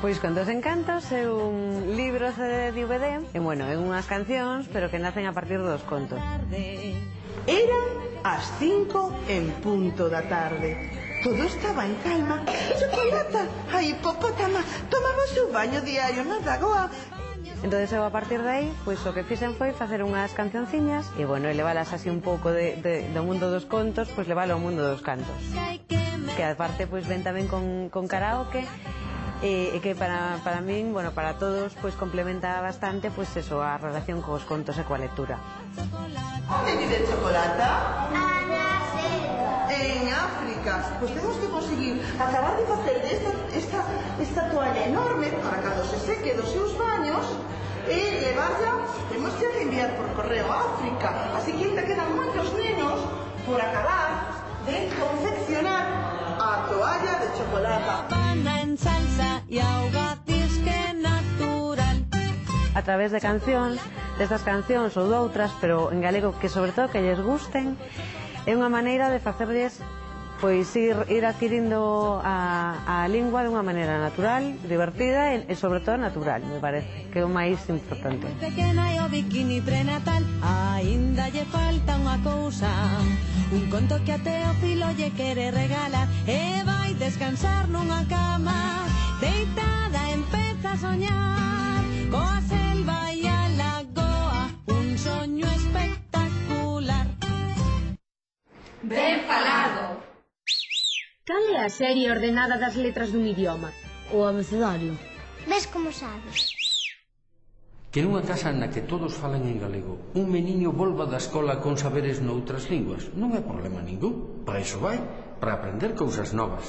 Pois Contos e Encantos é un libro de DVD e, bueno, é unhas cancións, pero que nacen a partir dos contos. Eran as 5 en punto da tarde. Todo estaba en calma. Chocolata, a hipopótama, tomaba o seu baño diario na lagoa. Entón, eu a partir de aí, pois o que fixen foi facer unhas cancionciñas e, bueno, leválas así un pouco do mundo dos contos, pois leválo ao mundo dos cantos. Que aparte, pois ven tamén con karaoke e que para min, bueno, para todos, pois complementa bastante, pois eso, a relación cos contos e coa lectura. Onde vive Chocolata? En África. Pois temos que conseguir acabar de facer esta toalla enorme para cando se seque dos seus baños e levarla, temos que enviar por correo a África. Así que ainda quedan moitos nenos por acabar de confeccionar a toalla de Chocolata. A través de cancións, destas cancións ou doutras, pero en galego, que sobre todo que lles gusten, é unha maneira de facerlles pois ir adquirindo a lingua de unha maneira natural, divertida e sobre todo natural, me parece, que é o máis importante. Pequena e o bikini prenatal, aínda lle falta unha cousa, un conto que a Teófilo lle quere regalar, e vai descansar nunha cama, deitada empeza a soñar, coa selva e a lagoa, un soño espectacular. Ben falado! Cal é a serie ordenada das letras dun idioma? O abecedario. Ves como sabes? Que nunha casa na que todos falan en galego un meniño volva da escola con saberes noutras linguas non é problema ningún. Para iso vai, para aprender cousas novas.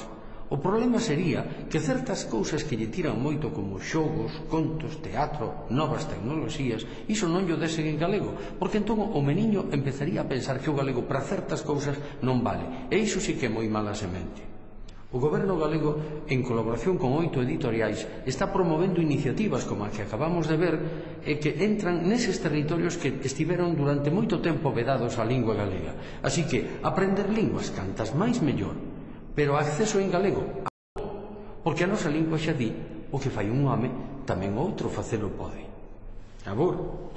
O problema sería que certas cousas que lle tiran moito como xogos, contos, teatro, novas tecnoloxías, iso non llo desen en galego, porque entón o meniño empezaría a pensar que o galego para certas cousas non vale, e iso sí que é moi mala semente. O goberno galego, en colaboración con 8 editoriais, está promovendo iniciativas como a que acabamos de ver e que entran neses territorios que estiveron durante moito tempo vedados á lingua galega. Así que aprender linguas cantas máis mellor, pero acceso en galego, porque a nosa lingua xa di o que fai un home, tamén outro facelo pode. Abur.